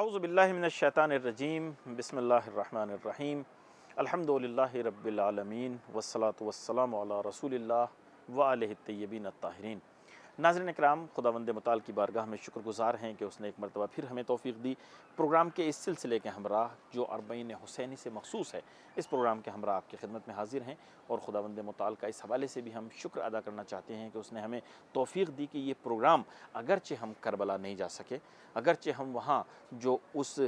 اعوذ باللہ من الشیطان الرجیم بسم اللہ الرحمن الرحیم الحمدللہ رب العالمین والصلاة والسلام علی رسول اللہ وآلہ الطیبین الطاہرین۔ ناظرین اکرام، خداوند متعال کی بارگاہ میں شکر گزار ہیں کہ اس نے ایک مرتبہ پھر ہمیں توفیق دی پروگرام کے اس سلسلے کے ہمراہ جو اربعین حسینی سے مخصوص ہے، اس پروگرام کے ہمراہ آپ کی خدمت میں حاضر ہیں، اور خداوند متعال کا اس حوالے سے بھی ہم شکر ادا کرنا چاہتے ہیں کہ اس نے ہمیں توفیق دی کہ یہ پروگرام اگرچہ ہم کربلا نہیں جا سکے، اگرچہ ہم وہاں جو اس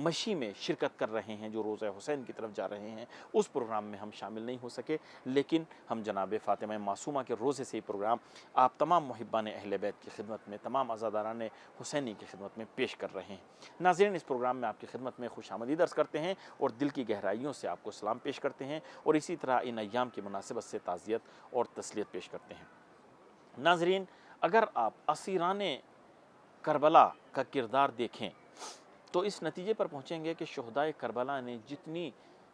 مشی میں شرکت کر رہے ہیں، جو روضہ حسین کی طرف جا رہے ہیں، اس پروگرام میں ہم شامل نہیں ہو سکے، لیکن ہم جناب فاطمہ معصومہ کے روزے سے یہ پروگرام آپ تمام محبان اہل بیت کی خدمت میں، تمام عزاداران حسینی کی خدمت میں پیش کر رہے ہیں۔ ناظرین، اس پروگرام میں آپ کی خدمت میں خوش آمدید عرض کرتے ہیں اور دل کی گہرائیوں سے آپ کو سلام پیش کرتے ہیں، اور اسی طرح ان ایام کی مناسبت سے تعزیت اور تسلیت پیش کرتے ہیں۔ ناظرین، اگر آپ اسیران کربلا کا کردار دیکھیں تو اس نتیجے پر پہنچیں گے کہ شہدائے کربلا نے جتنی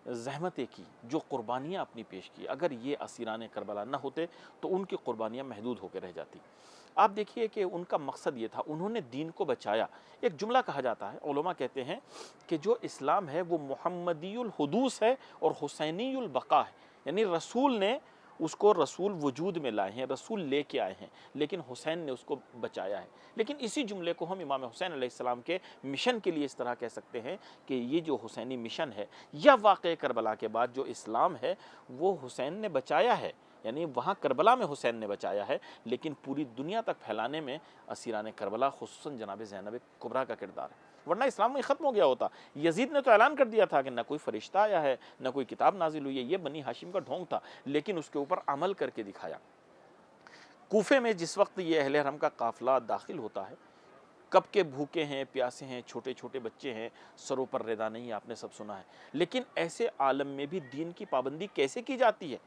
زحمتیں کی، جو قربانیاں اپنی پیش کی، اگر یہ اسیران کربلا نہ ہوتے تو ان کی قربانیاں محدود ہو کے رہ جاتی۔ آپ دیکھیے کہ ان کا مقصد یہ تھا، انہوں نے دین کو بچایا۔ ایک جملہ کہا جاتا ہے، علماء کہتے ہیں کہ جو اسلام ہے وہ محمدی الحدوث ہے اور حسینی البقا ہے، یعنی رسول نے اس کو رسول وجود میں لائے ہیں، رسول لے کے آئے ہیں، لیکن حسین نے اس کو بچایا ہے۔ لیکن اسی جملے کو ہم امام حسین علیہ السلام کے مشن کے لیے اس طرح کہہ سکتے ہیں کہ یہ جو حسینی مشن ہے یا واقعہ کربلا کے بعد جو اسلام ہے وہ حسین نے بچایا ہے، یعنی وہاں کربلا میں حسین نے بچایا ہے، لیکن پوری دنیا تک پھیلانے میں اسیران کربلا خصوصاً جناب زینب کبریٰ کا کردار ہے، ورنہ اسلام میں ختم ہو گیا ہوتا۔ یزید نے تو اعلان کر دیا تھا کہ نہ کوئی فرشتہ آیا ہے، نہ کوئی کتاب نازل ہوئی ہے، یہ بنی ہاشم کا ڈھونگ تھا، لیکن اس کے اوپر عمل کر کے دکھایا۔ کوفے میں جس وقت یہ اہل حرم کا قافلہ داخل ہوتا ہے، کب کے بھوکے ہیں، پیاسے ہیں، چھوٹے چھوٹے بچے ہیں، سروں پر ردا نہیں، آپ نے سب سنا ہے، لیکن ایسے عالم میں بھی دین کی پابندی کیسے کی جاتی ہے؟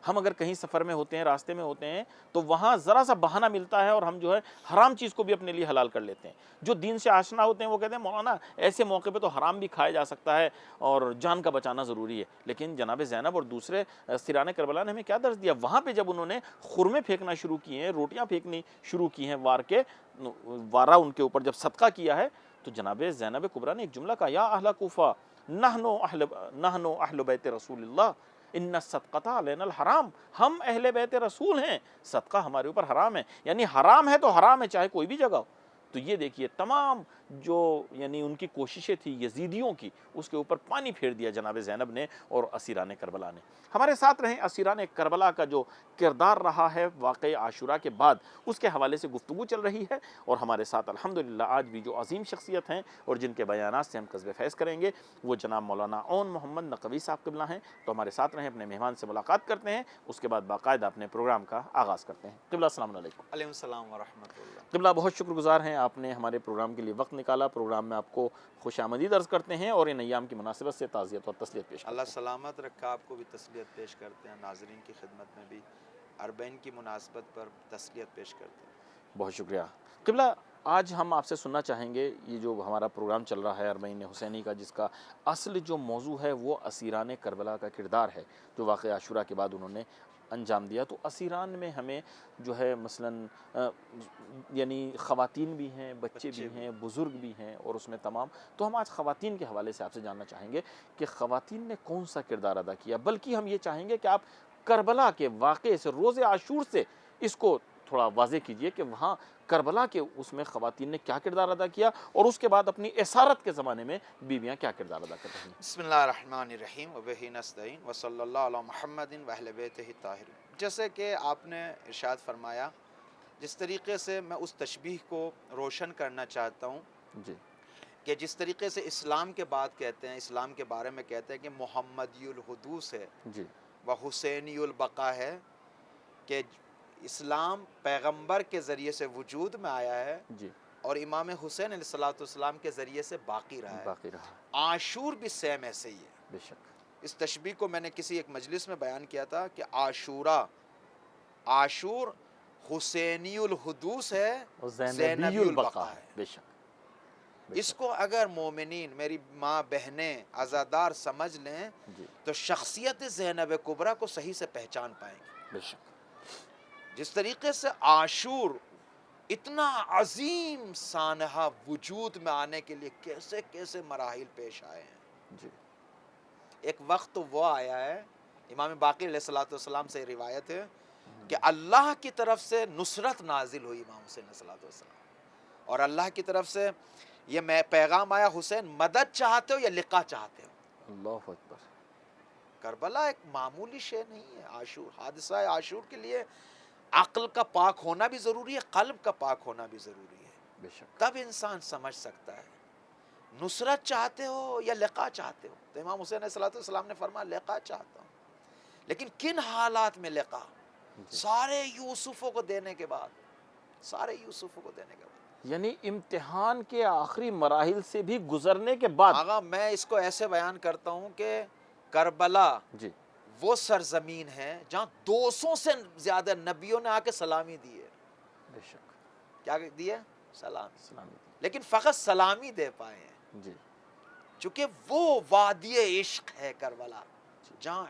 ہم اگر کہیں سفر میں ہوتے ہیں، راستے میں ہوتے ہیں، تو وہاں ذرا سا بہانہ ملتا ہے اور ہم جو ہے حرام چیز کو بھی اپنے لیے حلال کر لیتے ہیں۔ جو دین سے آشنا ہوتے ہیں وہ کہتے ہیں مولانا ایسے موقع پہ تو حرام بھی کھایا جا سکتا ہے اور جان کا بچانا ضروری ہے، لیکن جناب زینب اور دوسرے اسیران کربلا نے ہمیں کیا درس دیا؟ وہاں پہ جب انہوں نے خرمے پھینکنا شروع کیے ہیں، روٹیاں پھینکنی شروع کی ہیں، وارہ ان کے اوپر جب صدقہ کیا ہے، تو جناب زینب کبریٰ نے ایک جملہ کہا، یا اہل کوفہ نحن اہل بیت رسول اللہ ان الصدقۃ علینا الحرام، ہم اہل بیت رسول ہیں، صدقہ ہمارے اوپر حرام ہے، یعنی حرام ہے تو حرام ہے، چاہے کوئی بھی جگہ ہو۔ تو یہ دیکھیے تمام جو ان کی کوششیں تھی یزیدیوں کی، اس کے اوپر پانی پھیر دیا جناب زینب نے اور اسیران کربلا نے۔ ہمارے ساتھ رہیں، اسیران کربلا کا جو کردار رہا ہے واقعہ عاشورہ کے بعد، اس کے حوالے سے گفتگو چل رہی ہے، اور ہمارے ساتھ الحمدللہ آج بھی جو عظیم شخصیت ہیں اور جن کے بیانات سے ہم قصب فیض کریں گے وہ جناب مولانا اون محمد نقوی صاحب قبلہ ہیں۔ تو ہمارے ساتھ رہیں، اپنے مہمان سے ملاقات کرتے ہیں، اس کے بعد باقاعدہ اپنے پروگرام کا آغاز کرتے ہیں۔ قبلہ السلام علیکم۔ علیہ السلام ورحمۃ اللہ۔ قبلہ، بہت شکر گزار ہیں، آپ نے ہمارے پروگرام کے لیے وقت نکالا، پروگرام میں آپ کو خوش آمدید عرض کرتے ہیں اور ان ایام کی مناسبت سے تعزیت اور تسلیت پیش کرتے ہیں۔ اللہ سلامت رکھا، آپ کو بھی تسلیت پیش کرتے ہیں، ناظرین کی خدمت میں بھی اربعین کی مناسبت پر تسلیت پیش کرتے ہیں۔ بہت شکریہ۔ قبلہ، آج ہم آپ سے سننا چاہیں گے، یہ جو ہمارا پروگرام چل رہا ہے اربعین حسینی کا، جس کا اصل جو موضوع ہے وہ اسیران کربلا کا کردار ہے جو واقعہ عاشورہ کے بعد انہوں نے انجام دیا۔ تو اسیران میں ہمیں جو ہے مثلاً خواتین بھی ہیں، بچے بھی ہیں، بزرگ بھی ہیں، اور اس میں تمام، تو ہم آج خواتین کے حوالے سے آپ سے جاننا چاہیں گے کہ خواتین نے کون سا کردار ادا کیا، بلکہ ہم یہ چاہیں گے کہ آپ کربلا کے واقعے سے، روز عاشور سے اس کو تھوڑا واضح کیجئے کہ وہاں کربلا کے اس میں خواتین نے کیا کردار ادا کیا، اور اس کے بعد اپنی اسارت کے زمانے میں بیویاں کیا کردار ادا کر رہی ہیں۔ بسم اللہ الرحمن الرحیم وبہ نستعین وصلی اللہ علی محمد واہل بیتہ الطاہرین۔ جیسے کہ آپ نے ارشاد فرمایا، جس طریقے سے میں اس تشبیہ کو روشن کرنا چاہتا ہوں جی، کہ جس طریقے سے اسلام کے بعد کہتے ہیں، اسلام کے بارے میں کہتے ہیں کہ محمدی الحدوث ہے جی، و حسینی البقا ہے، کہ اسلام پیغمبر کے ذریعے سے وجود میں آیا ہے جی، اور امام حسین علیہ الصلوۃ والسلام کے ذریعے سے باقی رہا ہے۔ باقی رہا، عاشور بھی سیم ایسے ہی ہے۔ بے شک۔ اس تشبیہ کو میں نے کسی ایک مجلس میں بیان کیا تھا کہ عاشور حسینی الحدوث ہے، اور زینبی البقا ہے۔ بے شک۔ اس کو اگر مومنین، میری ماں بہنیں، عزادار سمجھ لیں جی، تو شخصیت زینب کبریٰ کو صحیح سے پہچان پائیں گے۔ بے شک۔ جس طریقے سے عاشور اتنا عظیم سانحہ وجود میں آنے کے لیے کیسے کیسے مراحل پیش آئے ہیں. جی ایک وقت تو وہ آیا ہے، امام باقر علیہ السلام سے روایت ہے کہ اللہ کی طرف سے نصرت نازل ہوئی امام حسین علیہ السلام، اور اللہ کی طرف سے یہ میں پیغام آیا، حسین مدد چاہتے ہو یا لقا چاہتے ہو. اللہ اکبر. کربلا ایک معمولی شے نہیں ہے. عاشور، حادثہ عاشور کے لیے عقل کا پاک ہونا بھی ضروری ہے، قلب کا پاک ہونا بھی ضروری ہے. بے شک. تب انسان سمجھ سکتا ہے نصرت چاہتے ہو یا لقا چاہتے ہو. تو امام حسین علیہ السلام نے فرمایا لقا چاہتا ہوں. لیکن کن حالات میں لقا؟ سارے یوسفوں کو دینے کے بعد، سارے یوسفوں کو دینے کے بعد، یعنی امتحان کے آخری مراحل سے بھی گزرنے کے بعد. آغا میں اس کو ایسے بیان کرتا ہوں کہ کربلا جی وہ سرزمین ہے جہاں 200 سے زیادہ نبیوں نے آ کے سلامی دی ہے. بے شک. کیا دی ہے؟ سلامی. سلامی. لیکن فقط سلامی دے پائے ہیں جی چونکہ وہ وادی عشق ہے کربلا، جہاں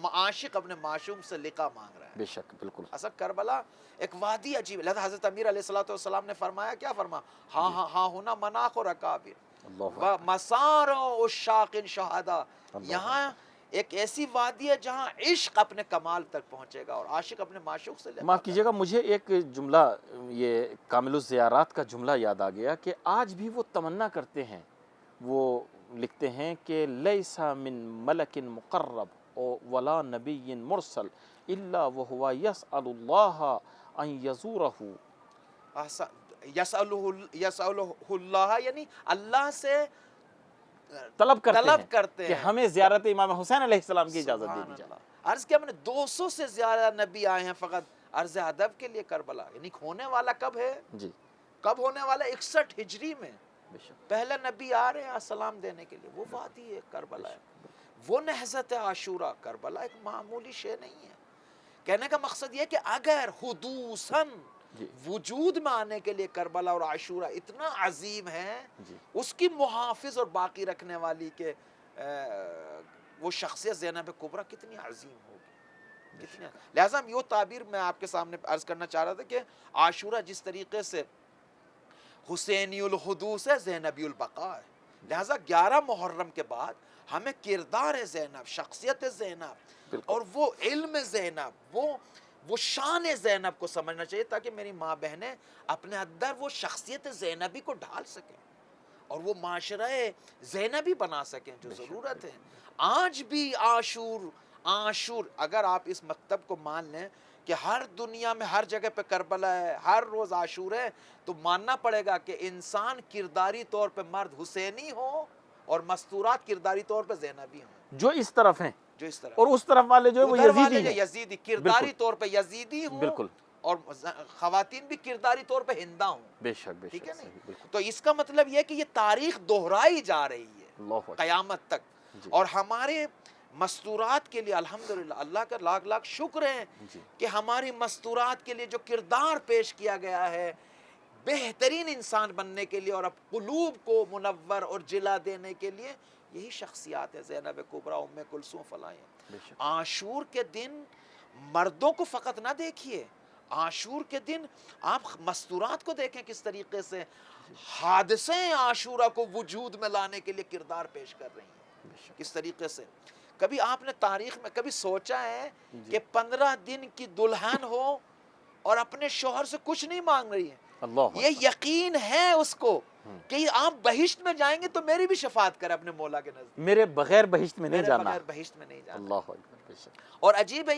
عاشق اپنے معشوق سے لقا مانگ رہا ہے. بے شک بالکل. اصل کربلا ایک وادی عجیب ہے. لہذا حضرت امیر علیہ السلام نے فرمایا، کیا فرمایا؟ ہاں ہونا مناخ و رکابر اللہ و مسار و عشاق شہداء. اللہ یہاں ایک ایسی وادی ہے جہاں عشق اپنے کمال تک پہنچے گا اور عاشق اپنے معشوق سے معاف کیجیے گا، مجھے ایک جملہ، یہ کامل الزیارات کا جملہ یاد آ گیا کہ آج بھی وہ تمنا کرتے ہیں، وہ لکھتے ہیں کہ لیسا من ملک مقرب ولا نبی مرسل الا وہو یسأل اللہ ان یزورہ. یسألہ اللہ یعنی اللہ سے طلب کرتے کہ ہیں ہمیں زیارت امام حسین علیہ السلام کی اجازت دے دی جائے. عرض کیا میں نے 200 سے زیادہ نبی آئے ہیں فقط عرض ادب کے لیے کربلا. یعنی ہونے والا کب ہے؟ جی کب ہونے والا؟ 61 ہجری میں بے شک. پہلا نبی آ رہے ہیں سلام دینے کے لیے. وہ وادی ہے کربلا ہے، وہ نہضت عاشورہ. کربلا ایک معمولی شے نہیں ہے. کہنے کا مقصد یہ کہ اگر حدوثاً وجود میں آنے کے لیے کربلا اور عاشورہ اتنا عظیم ہے، اس کی محافظ اور باقی رکھنے والی کہ وہ شخصیت زینب کبریٰ کتنی عظیم ہوگی، کتنی. لہٰذا یہ تعبیر میں آپ کے سامنے عرض کرنا چاہ رہا تھا کہ عاشورہ جس طریقے سے حسینی الحدوث ہے، زینبی البقاء ہے. لہٰذا 11 محرم کے بعد ہمیں کردار زینب، شخصیت زینب اور وہ علم زینب، وہ شان زینب کو سمجھنا چاہیے تاکہ میری ماں بہنیں اپنے اندر وہ شخصیت زینبی کو ڈھال سکیں اور وہ معاشرہ زینبی بنا سکیں جو ضرورت ہے. آج بھی عاشور اگر آپ اس مکتب کو مان لیں کہ ہر دنیا میں ہر جگہ پہ کربلا ہے، ہر روز عاشور ہے، تو ماننا پڑے گا کہ انسان کرداری طور پہ مرد حسینی ہو اور مستورات کرداری طور پہ زینبی ہوں، جو اس طرف ہیں، جو اس طرح اور اس طرف والے جو ہے وہ یزیدی ہیں. یزیدی کرداری طور پہ یزیدی ہوں، بالکل. اور خواتین بھی کرداری طور پہ ہندہ ہوں. بے شک بے ٹھیک ہے شک. نہیں؟ بالکل. تو اس کا مطلب یہ کہ یہ تاریخ دہرائی جا رہی ہے اللہ قیامت تک. اور ہمارے مستورات کے لیے الحمدللہ اللہ کا لاکھ لاکھ شکر ہے کہ ہماری مستورات کے لیے جو کردار پیش کیا گیا ہے بہترین انسان بننے کے لیے اور اب قلوب کو منور اور جلا دینے کے لیے، یہی شخصیات ہے زینب کبریٰ، ام کلثوم فلاں. عاشور کے دن مردوں کو فقط نہ دیکھیے، عاشور کے دن آپ مستورات کو دیکھیں کس طریقے سے حادثے عاشورہ کو وجود میں لانے کے لیے کردار پیش کر رہی ہیں. کس طریقے سے کبھی آپ نے تاریخ میں کبھی سوچا ہے کہ 15 دن کی دلہن ہو اور اپنے شوہر سے کچھ نہیں مانگ رہی ہے؟ یہ یقین ہے اس کو کہ آپ بہشت میں جائیں گے تو میری بھی شفاعت کرے اپنے مولا کے نزدیک، میرے بغیر بہشت میں نہیں جانا. بغیر بہشت میں نہیں جانا. اللہ اکبر. اور عجیب ہے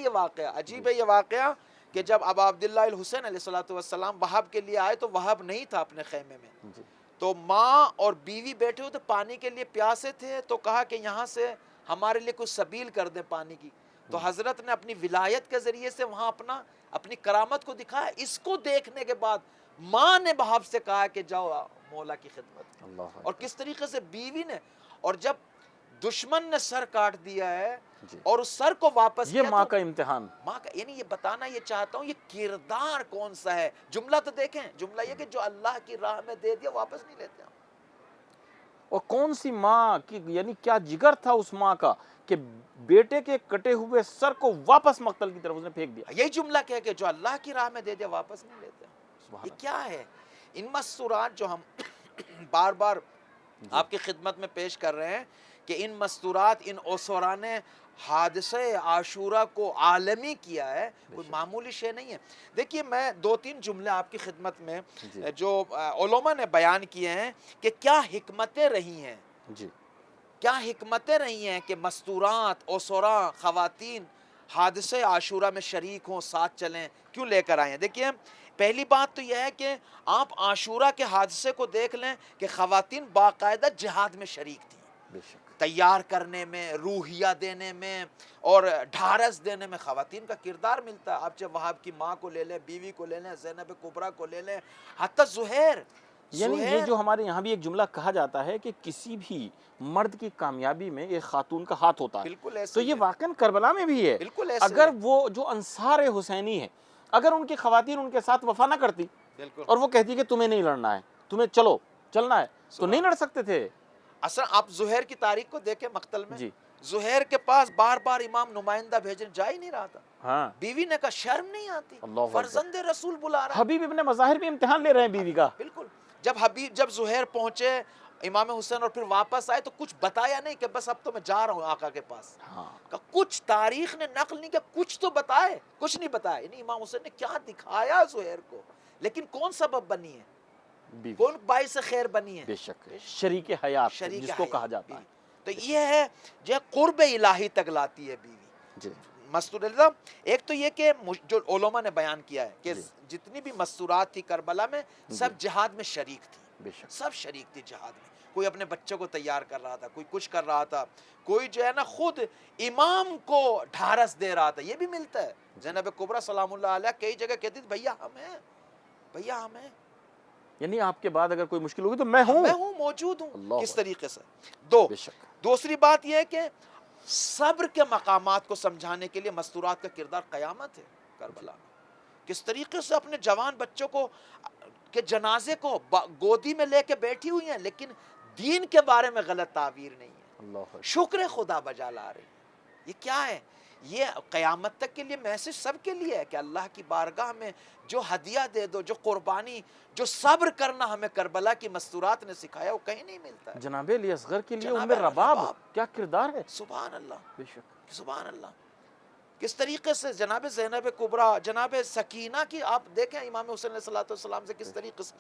یہ واقعہ کہ جب ابا عبداللہ الحسین علیہ السلام وہب کے لیے آئے تو وہب نہیں تھا اپنے خیمے میں، تو ماں اور بیوی بیٹھے ہوئے تھے پانی کے لیے پیاسے تھے، تو کہا کہ یہاں سے ہمارے لیے کچھ سبیل کر دیں پانی کی. تو حضرت نے اپنی ولایت کے ذریعے سے وہاں اپنی کرامت کو دکھایا. اس کو دیکھنے کے بعد ماں نے وہب سے کہا کہ جاؤ مولا کی خدمت. اور کس طریقے سے بیوی نے، اور جب دشمن نے سر کاٹ دیا ہے اور اس سر کو واپس یہ ماں کا امتحان، ماں کا، یعنی یہ بتانا یہ چاہتا ہوں یہ کردار کون سا ہے. جملہ تو دیکھیں، جملہ یہ کہ جو اللہ کی راہ میں دے دیا واپس نہیں لیتے ہم. اور کون سی ماں کی، یعنی کیا جگر تھا اس ماں کا کہ بیٹے کے کٹے ہوئے سر کو واپس مقتل کی طرف اس نے پھینک دیا. یہی جملہ کہہ کہ جو اللہ کی راہ میں دے دیا واپس نہیں لیتے. سبحان یہ کیا ہے؟ ان مستورات جو ہم بار بار آپ کی خدمت میں پیش کر رہے ہیں کہ ان مستورات، ان اسورا نے حادثہ عاشورہ کو عالمی کیا ہے، کوئی معمولی شے نہیں ہے. دیکھیے میں دو تین جملے آپ کی خدمت میں جو علماء نے بیان کیے ہیں کہ کیا حکمتیں رہی ہیں، جی کیا حکمتیں رہی ہیں کہ مستورات، اسورا، خواتین حادثہ عاشورہ میں شریک ہوں، ساتھ چلیں، کیوں لے کر آئے ہیں. دیکھیے پہلی بات تو یہ ہے کہ آپ عاشورہ کے حادثے کو دیکھ لیں کہ خواتین باقاعدہ جہاد میں شریک تھیں، بے شک تیار کرنے میں، روحیہ دینے میں اور ڈھارس دینے میں خواتین کا کردار ملتا ہے. آپ چاہے وہاب کی ماں کو لے لیں، بیوی کو لے لیں، زینب کبریٰ کو لے لیں، حتی زہیر. یعنی یہ جو ہمارے یہاں بھی ایک جملہ کہا جاتا ہے کہ کسی بھی مرد کی کامیابی میں ایک خاتون کا ہاتھ ہوتا ہے، بالکل ایسے تو ہی یہ ہے. واقعاً کربلا میں بھی ہے. بالکل ایسے اگر ہی. وہ جو انصار حسینی ہے، اگر ان کی خواتین ان کے ساتھ وفا نہ کرتی بالکل. اور وہ کہتی کہ تمہیں نہیں لڑنا ہے، تمہیں چلنا ہے، تو نہیں لڑ سکتے تھے. اصلا آپ زہیر کی تاریخ کو دیکھیں مقتل میں، جی زہیر کے پاس بار بار امام نمائندہ بھیجنے جا ہی نہیں رہا تھا. ہاں، بیوی نے کہا شرم نہیں آتی، اللہ اکبر. فرزند رسول بلا رہا ہے. حبیب ابن مظاہر بھی امتحان لے رہے ہیں بیوی کا. بالکل. جب زہیر پہنچے امام حسین اور پھر واپس آئے تو کچھ بتایا نہیں کہ بس اب تو میں جا رہا ہوں آقا کے پاس. ہاں کچھ تاریخ نے نقل نہیں کیا، کچھ تو بتائے، کچھ نہیں بتایا. یعنی امام حسین نے کیا دکھایا زہیر کو، لیکن کون سبب بنی ہے، بیوی، کون باعث خیر بنی ہے؟ بے شک شریک حیات شریک جس کو حیات کہا جاتا بیوی. ہے. تو یہ ہے جو قرب الہی تک لاتی ہے بیوی. جی مستور الزام ایک تو یہ کہ جو علماء نے بیان کیا ہے کہ جی. جتنی بھی مستورات تھی کربلا میں سب جہاد میں شریک تھی، بے شک سب شریک تھی جہاد میں. کوئی اپنے بچوں کو تیار کر رہا تھا، کوئی کچھ کر رہا تھا، کوئی جو ہے نا خود امام کو ڈھارس دے رہا تھا. یہ بھی ملتا ہے. زینب کبریٰ سلام اللہ علیہ کئی جگہ کہتی تھی بھیا ہم ہیں، بھیا ہم ہیں، یعنی آپ کے بعد اگر کوئی مشکل ہوگی تو میں ہوں. موجود ہوں. اللہ کس طریقے سے. دو بے شک دوسری بات یہ ہے کہ صبر کے مقامات کو سمجھانے کے لیے مستورات کا کردار قیامت ہے کربلا میں. کس طریقے سے اپنے جوان بچوں کو کے جنازے کو گودی میں لے کے بیٹھی ہوئی ہیں، لیکن دین کے بارے میں غلط تعبیر نہیں ہے. اللہ شکر خدا بجا لا رہی. یہ کیا ہے؟ یہ قیامت تک کے لیے میسج سب کے لیے ہے کہ اللہ کی بارگاہ میں جو ہدیہ دے دو، جو قربانی، جو صبر کرنا ہمیں کربلا کی مستورات نے سکھایا وہ کہیں نہیں ملتا ہے. جناب علی اصغر کے لیے جناب ام رباب رباب. کیا کردار ہے. سبحان اللہ، بے شک سبحان اللہ. کس طریقے سے جناب زینب کبریٰ، جناب سکینہ کی آپ دیکھیں امام حسین علیہ الصلوۃ والسلام سے کس طریقے سے.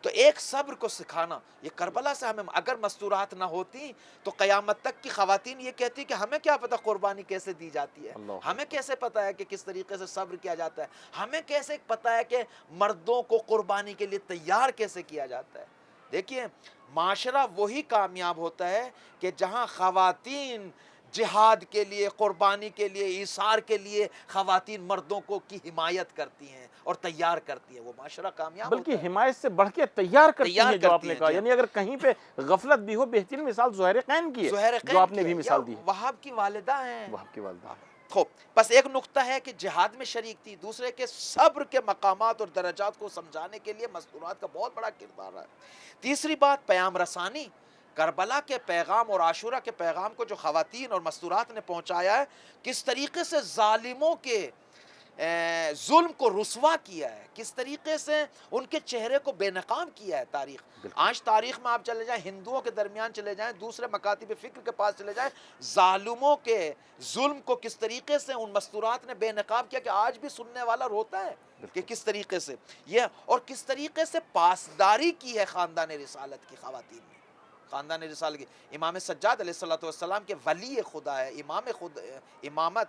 تو ایک صبر کو سکھانا یہ کربلا سے ہمیں، اگر مستورات نہ ہوتی تو قیامت تک کی خواتین یہ کہتی کہ ہمیں کیا پتہ قربانی کیسے دی جاتی ہے، ہمیں کیسے پتہ ہے کہ کس طریقے سے صبر کیا جاتا ہے، ہمیں کیسے پتہ ہے کہ مردوں کو قربانی کے لیے تیار کیسے کیا جاتا ہے. دیکھیے معاشرہ وہی کامیاب ہوتا ہے کہ جہاں خواتین جہاد کے لیے، قربانی کے لیے، ایثار کے لیے خواتین مردوں کو کی حمایت کرتی ہیں اور تیار کرتی ہیں، وہ معاشرہ کامیاب ہوتا بلکہ ہے. حمایت سے بڑھ کے تیار کرتی تیار ہیں جو آپ کرتی نے ہیں. کہا. جی یعنی اگر کہیں پہ غفلت بھی ہو، بہترین مثال زہیر قین کی زہیر ہے قین جو آپ نے کی بھی ہے، مثال دی یا ہے. وہاب کی والدہ ہیں. وہاب کی والدہ. خوب. بس ایک نقطہ ہے کہ جہاد میں شریک تھی، دوسرے کے صبر کے مقامات اور درجات کو سمجھانے کے لیے مستورات کا بہت بڑا کردار ہے. تیسری بات پیام رسانی. کربلا کے پیغام اور عاشورہ کے پیغام کو جو خواتین اور مستورات نے پہنچایا ہے، کس طریقے سے ظالموں کے ظلم کو رسوا کیا ہے، کس طریقے سے ان کے چہرے کو بے نقاب کیا ہے. تاریخ آج تاریخ میں آپ چلے جائیں، ہندوؤں کے درمیان چلے جائیں، دوسرے مکاتب فکر کے پاس چلے جائیں، ظالموں کے ظلم کو کس طریقے سے ان مستورات نے بے نقاب کیا کہ آج بھی سننے والا روتا ہے کہ کس طریقے سے یہ، اور کس طریقے سے پاسداری کی ہے خاندان رسالت کی خواتین نے. خاندان رسالت کی امام سجاد علیہ الصلوۃ والسلام کے ولی خدا ہے، امامت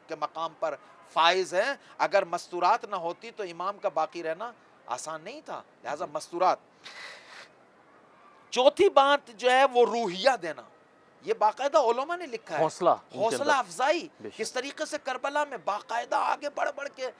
کے مقام پر فائز ہیں. اگر مستورات نہ ہوتی تو امام کا باقی رہنا آسان نہیں تھا. لہذا مستورات. چوتھی بات جو ہے وہ روحیہ دینا. یہ باقاعدہ علماء نے لکھا ہے، حوصلہ افزائی. کس طریقے سے کربلا میں باقاعدہ آگے بڑھ بڑھ کے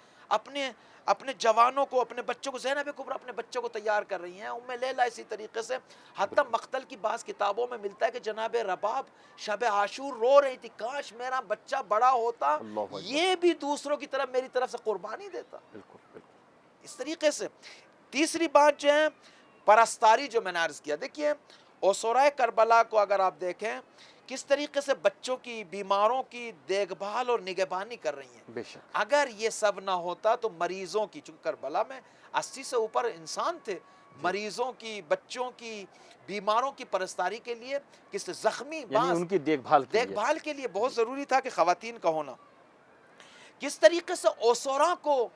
اپنے جوانوں کو، اپنے بچوں کو، زینب کبریٰ اپنے بچوں کو تیار کر رہی ہیں، ام لیلہ اسی طریقے سے. حتی مقتل کی بعض کتابوں میں ملتا ہے کہ جناب رباب شب عاشور رو رہی تھی، کاش میرا بچہ بڑا ہوتا، یہ بھی دوسروں کی طرف میری طرف سے قربانی دیتا. اس طریقے سے. تیسری بات جو ہے پرستاری، جو میں نے عرض کیا. دیکھیے اسورائے کربلا کو اگر آپ دیکھیں کس طریقے سے بچوں کی بیماروں کی دیکھ بھال اور نگہبانی کر رہی ہیں. بے شک. اگر یہ سب نہ ہوتا تو مریضوں کی، چونکہ کربلا میں 80 سے اوپر انسان تھے، مریضوں کی، بچوں کی، بیماروں کی پرستاری کے لیے، کس زخمی یعنی ان کی دیکھ بھال کے لیے بہت ضروری تھا کہ خواتین کا ہونا. کس طریقے سے اوسورا کو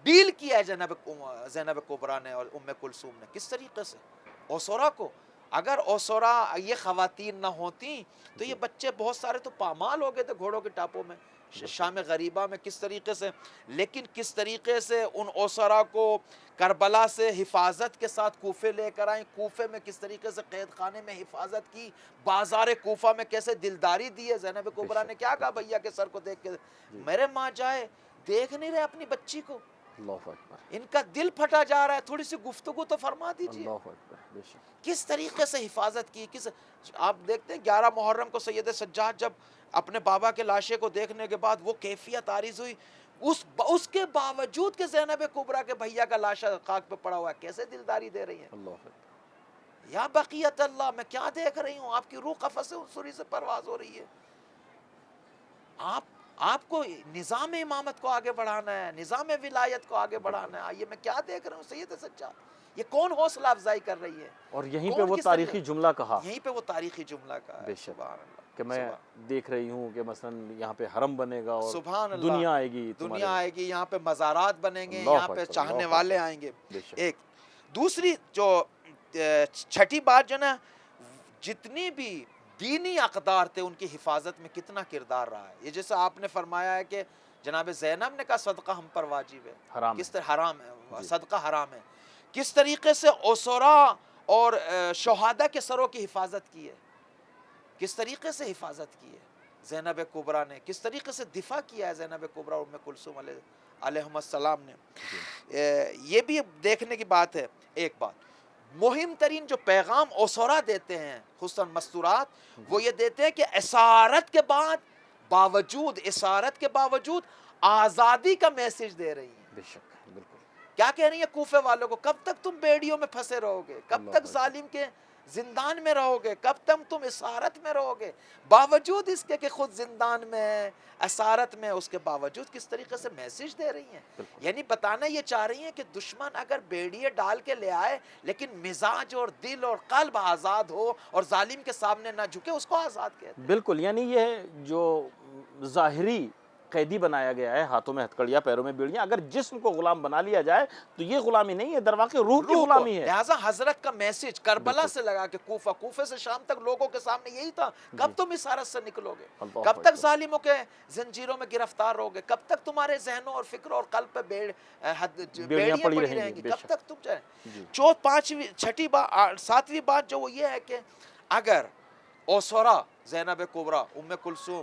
ڈیل کیا ہے زینب کبریٰ نے اور ام کلثوم نے، کس طریقے سے اوسورا کو. اگر اوسورا یہ خواتین نہ ہوتی تو یہ بچے بہت سارے تو پامال ہو گئے تھے گھوڑوں کے ٹاپوں میں، شام غریبہ میں. کس طریقے سے، لیکن کس طریقے سے ان اوسرا کو کربلا سے حفاظت کے ساتھ کوفے لے کر آئیں، کوفے میں کس طریقے سے قید خانے میں حفاظت کی، بازار کوفہ میں کیسے دلداری دی ہے. زینب کبریٰ نے کیا کہا بھیا کے سر کو دیکھ کے، میرے ماں جائے دیکھ نہیں رہے اپنی بچی کو، اللہ اکبر، ان کا دل پھٹا جا رہا ہے، تھوڑی سی گفتگو تو فرما دیجیے. اللہ اکبر. بے شک. کس طریقے سے حفاظت کی. آپ دیکھتے ہیں 11 محرم کو سید سجاد جب اپنے بابا کے لاشے کو دیکھنے کے بعد وہ کیفیت عارض ہوئی، اس کے باوجود کہ زینب کبریٰ کے بھیا کا لاشا خاک پہ پڑا ہوا ہے، کیسے دلداری دے رہی ہیں. اللہ اکبر. یا بقیت اللہ، میں کیا دیکھ رہی ہوں، آپ کی روح قفس سری سے پرواز ہو رہی ہے. آپ کو نظام امامت کو آگے بڑھانا ہے، نظام ولایت کو آگے بڑھانا ہے. یہ میں کیا دیکھ رہا ہوں سید سجاد، یہ کون حوصلہ افزائی کر رہی ہے. اور یہیں پہ وہ تاریخی جملہ کہا، یہیں پہ وہ تاریخی جملہ کہا. بے شک، کہ میں دیکھ رہی ہوں کہ مثلا یہاں پہ حرم بنے گا اور سبحان اللہ، دنیا آئے گی، دنیا آئے گی، یہاں پہ مزارات بنیں گے، یہاں پہ چاہنے والے آئیں گے. ایک دوسری جو چھٹی بات جو نا، جتنی بھی دینی اقدار تھے ان کی حفاظت میں کتنا کردار رہا ہے. یہ جیسے آپ نے فرمایا ہے کہ جناب زینب نے کہا صدقہ ہم پر واجب ہے، کس طرح حرام ہے، صدقہ حرام ہے. کس طریقے سے اوسورا اور شہداء کے سروں کی حفاظت کی ہے، کس طریقے سے حفاظت کی ہے زینب کبریٰ نے، کس طریقے سے دفاع کیا ہے زینب کبریٰ ام کلثوم علیہم السلام نے. یہ بھی دیکھنے کی بات ہے. ایک بات مہم ترین جو پیغام اوسورا دیتے ہیں خصوصاً مستورات، وہ یہ دیتے ہیں کہ اسارت کے باوجود آزادی کا میسج دے رہی ہیں. بے شک، بالکل. کیا کہہ رہی ہیں کوفے والوں کو، کب تک تم بیڑیوں میں پھنسے رہو گے، کب تک ظالم کے زندان میں رہو گے، کب تک تم اسارت میں رہو گے. باوجود اس کے کہ خود زندان میں، اسارت میں، اس کے باوجود کس طریقے سے میسج دے رہی ہیں. یعنی بتانا یہ چاہ رہی ہیں کہ دشمن اگر بیڑیے ڈال کے لے آئے لیکن مزاج اور دل اور قلب آزاد ہو اور ظالم کے سامنے نہ جھکے، اس کو آزاد کہتے ہیں. بالکل. یعنی یہ جو ظاہری قیدی بنایا گیا ہے، ہاتھوں میں ہتھکڑیاں، پیروں میں بیڑیاں، اگر جسم کو غلام بنا لیا جائے تو یہ غلامی نہیں ہے، در واقع روح کی غلامی ہے. لہٰذا حضرت کا میسج کربلا سے لگا کے کوفہ سے شام تک لوگوں کے سامنے یہی تھا، کب تم اسارت سے نکلو گے، کب تک ظالموں کے زنجیروں میں گرفتار ہوگے، کب تک تمہارے ذہنوں اور فکر اور قلب پہ بیڑیاں پڑی رہیں گی، کب تک تم چاہیں. ساتویں بات جو وہ یہ ہے کہ اگر اوسورا، زینب کبریٰ، ام کلثوم،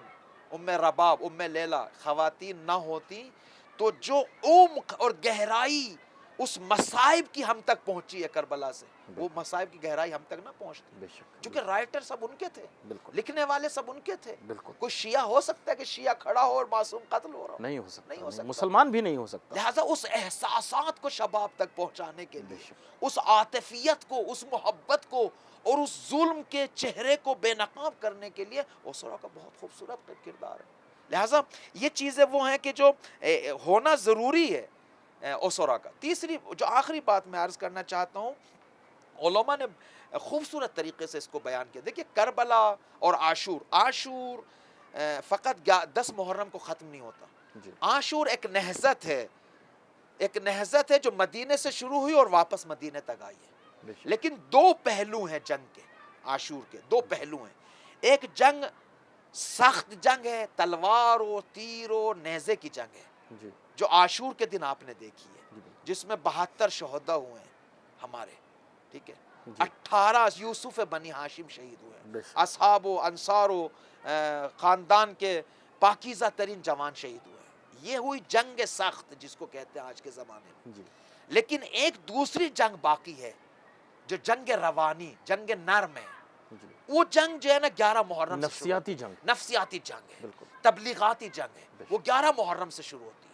ام رباب، ام لیلہ خواتین نہ ہوتی تو جو عمق اور گہرائی اس مصائب کی ہم تک پہنچی ہے کربلا سے، وہ مصائب کی گہرائی ہم تک نہ پہنچتی. کیونکہ رائٹر سب ان کے تھے، لکھنے والے سب ان کے تھے. کوئی شیعہ ہو سکتا ہے کہ شیعہ کھڑا ہو اور معصوم قتل ہو رہا، نہیں ہو سکتا، مسلمان بھی نہیں ہو سکتا. لہٰذا اس احساسات کو شباب تک پہنچانے کے لیے، اس عاطفیت کو، اس محبت کو اور اس ظلم کے چہرے کو بے نقاب کرنے کے لیے اوسورا کا بہت خوبصورت کردار ہے. لہٰذا یہ چیزیں وہ ہیں کہ جو ہونا ضروری ہے اوسورا کا. تیسری جو آخری بات میں عرض کرنا چاہتا ہوں، علماء نے خوبصورت طریقے سے اس کو بیان کیا. دیکھیے کربلا اور عاشور فقط 10 محرم کو ختم نہیں ہوتا. عاشور ایک نہضت ہے جو مدینے سے شروع ہوئی اور واپس مدینے تک آئی ہے. لیکن 2 پہلو ہیں جنگ کے، عاشور کے 2 پہلو ہیں. ایک جنگ سخت جنگ ہے، تلوار و تیر و نیزے کی جنگ ہے، جو عاشور کے دن آپ نے دیکھی ہے، جس میں 72 شہداء ہوئے ہیں ہمارے، ٹھیک ہے. 18 یوسف بنی ہاشم شہید ہوئے ہیں، اصحاب و انصار و خاندان کے پاکیزہ ترین جوان شہید ہوئے ہیں. یہ ہوئی جنگ سخت جس کو کہتے ہیں آج کے زمانے میں. لیکن ایک دوسری جنگ باقی ہے جو جنگ روانی، جنگ نرم ہے. وہ جنگ جو ہے نا 11 محرم سے نفسیاتی جنگ ہے، تبلیغاتی جنگ ہے، وہ 11 محرم سے شروع ہوتی ہے.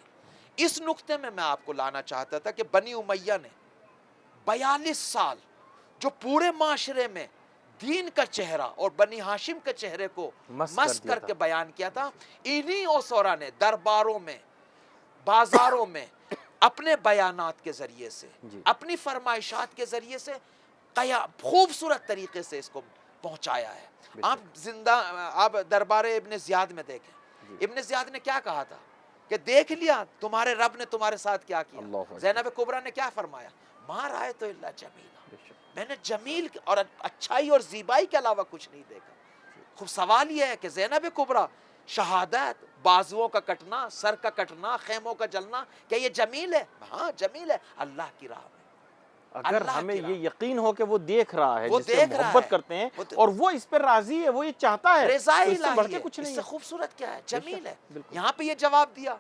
اس نقطے میں آپ کو لانا چاہتا تھا کہ بنی امیہ نے 42 سال جو پورے معاشرے میں دین کا چہرہ اور بنی ہاشم کے چہرے کو مسخ کر کے بیان کیا تھا. انہی اوسورا نے درباروں میں، بازاروں میں اپنے بیانات کے ذریعے سے، اپنی فرمائشات کے ذریعے سے خوبصورت طریقے سے اس کو پہنچایا ہے. آپ دربار ابن زیاد میں دیکھیں، ابن زیاد نے کیا کہا تھا کہ دیکھ لیا تمہارے رب نے تمہارے ساتھ کیا کیا. زینب کبریٰ نے کیا فرمایا؟ ما رأیت الا جمیلا، میں نے جمیل اور اچھائی اور زیبائی کے علاوہ کچھ نہیں دیکھا. خوب سوال یہ ہے کہ زینب کبریٰ، شہادت، بازوؤں کا کٹنا، سر کا کٹنا، خیموں کا جلنا، کیا یہ جمیل ہے؟ ہاں جمیل ہے، اللہ کی راہ میں. اگر ہمیں یہ یقین ہو کہ وہ دیکھ رہا ہے، جس سے محبت کرتے ہیں اور وہ اس پر راضی ہے، وہ یہ چاہتا ہے، رضا تو اس سے بڑھ کے الہی کچھ ہے. نہیں اس ہے. سے خوبصورت کیا ہے؟ جمیل ہے. بالکل. یہاں پہ یہ جواب دیا.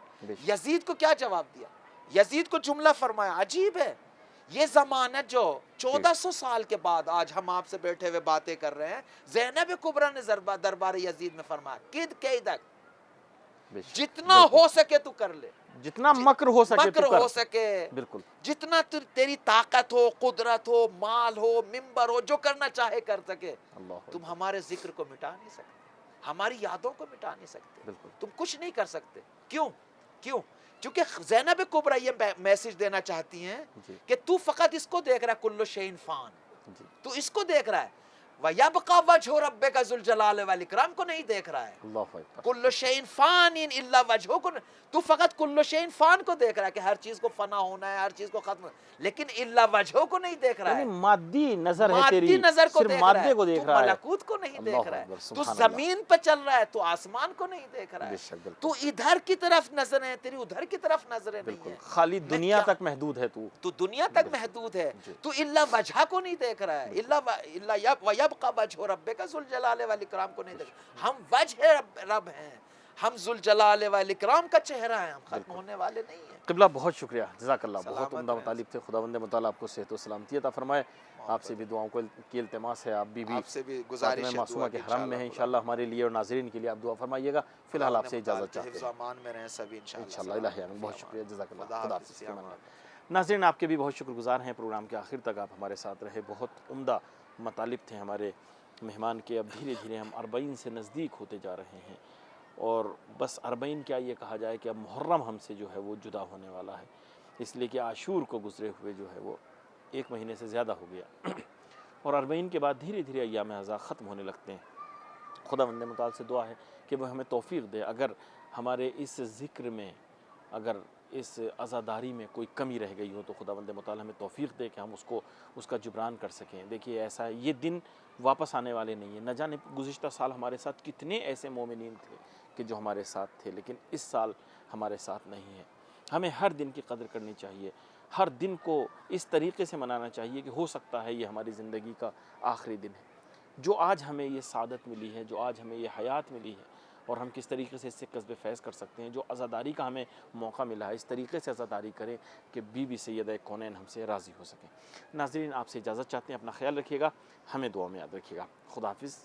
یزید کو کیا جواب دیا؟ یزید کو جملہ فرمایا عجیب ہے. یہ ضمانت جو 1400 سال کے بعد آج ہم آپ سے بیٹھے ہوئے باتیں کر رہے ہیں، زینب کبریٰ نے دربار یزید میں فرمایا کد کیدک، جتنا ہو سکے تو کر لے، جتنا مکر ہو سکے مکر ہو سکے، بالکل، جتنا تیری طاقت ہو، قدرت ہو، مال ہو، منبر ہو، جو کرنا چاہے کر سکے. تم ہمارے ذکر کو مٹا نہیں سکتے، ہماری یادوں کو مٹا نہیں سکتے، تم کچھ نہیں کر سکتے. کیوں؟ چونکہ زینب کبریٰ یہ میسج دینا چاہتی ہیں کہ تو فقط اس کو دیکھ رہا ہے، کل شیء فان، تو اس کو دیکھ رہا ہے. وَيَبْقَى وَجْهُ رَبِّكَ ذُو الْجَلَالِ وَالْإِكْرَامِ کو نہیں دیکھ رہا ہے. کل شیء فان الا وجہہ کو، تو فقط کل شیء فان کو دیکھ رہا ہے کہ ہر چیز کو فنا ہونا ہے، ہر چیز کو ختم، لیکن الا وجہہ کو نہیں دیکھ رہا ہے. یعنی مادی نظر ہے مادی تیری، نظر کو صرف دیکھ رہا مادے ہے، کو دیکھ تو رہا ہے، ملکوت کو نہیں دیکھ رہا ہے. تو سبحان اللہ. زمین پہ چل رہا ہے تو آسمان کو نہیں دیکھ رہا ہے. تو ادھر کی طرف نظریں تیری، ادھر کی طرف نظریں نہیں ہیں. خالی دنیا تک محدود ہے تو دنیا تک محدود ہے. تو الا وجہہ کو نہیں دیکھ رہا ہے، وَيَبْقَى وَجْهُ رَبِّكَ ذُو الْجَلَالِ وَالْإِكْرَامِ کو نہیں دیکھ رہا. ہم وجہ رب ہیں، ہم ذو الجلال والاکرام کا چہرہ ہیں، ہم ختم ہونے والے نہیں ہیں. قبلہ بہت شکریہ، جزاک اللہ، بہت عمدہ مطالب تھے. خداوند متعالی آپ کو صحت و سلامتی عطا فرمائے. آپ سے بھی دعاؤں کی التماس ہے، آپ بھی فاطمہ معصومہ کے حرم میں ہیں. انشاءاللہ ہمارے لیے اور ناظرین کے لیے آپ دعا فرمائیے گا. فی الحال آپ سے اجازت چاہتے ہیں. امان میں رہیں سبھی انشاءاللہ. الہی آمین. بہت شکریہ، جزاک اللہ. خدا حافظ. ناظرین آپ کے بھی بہت شکر گزار ہیں، پروگرام کے آخر تک آپ ہمارے ساتھ رہے. بہت عمدہ مطالب تھے ہمارے مہمان کے. اب دھیرے دھیرے ہم 40 سے نزدیک ہوتے جا رہے ہیں، اور بس 40 کیا یہ کہا جائے کہ اب محرم ہم سے جو ہے وہ جدا ہونے والا ہے، اس لیے کہ عاشور کو گزرے ہوئے جو ہے وہ 1 مہینے سے زیادہ ہو گیا، اور 40 کے بعد دھیرے دھیرے ایام اعضاء ختم ہونے لگتے ہیں. خداوند متعال سے دعا ہے کہ وہ ہمیں توفیق دے. اگر ہمارے اس ذکر میں، اگر اس عزاداری میں کوئی کمی رہ گئی ہو تو خداوند متعال ہمیں توفیق دے کہ ہم اس کا جبران کر سکیں. دیکھیے ایسا ہے، یہ دن واپس آنے والے نہیں ہیں. نہ جانے گزشتہ سال ہمارے ساتھ کتنے ایسے مومنین تھے کہ جو ہمارے ساتھ تھے، لیکن اس سال ہمارے ساتھ نہیں ہے. ہمیں ہر دن کی قدر کرنی چاہیے، ہر دن کو اس طریقے سے منانا چاہیے کہ ہو سکتا ہے یہ ہماری زندگی کا آخری دن ہے. جو آج ہمیں یہ سعادت ملی ہے، جو آج ہمیں یہ حیات ملی ہے، اور ہم کس طریقے سے اس سے کسب فیض کر سکتے ہیں. جو عزاداری کا ہمیں موقع ملا ہے، اس طریقے سے عزاداری کریں کہ بی بی سیدہ کونین ہم سے راضی ہو سکیں. ناظرین آپ سے اجازت چاہتے ہیں، اپنا خیال رکھیے گا، ہمیں دعا میں یاد رکھیے گا. خدا حافظ.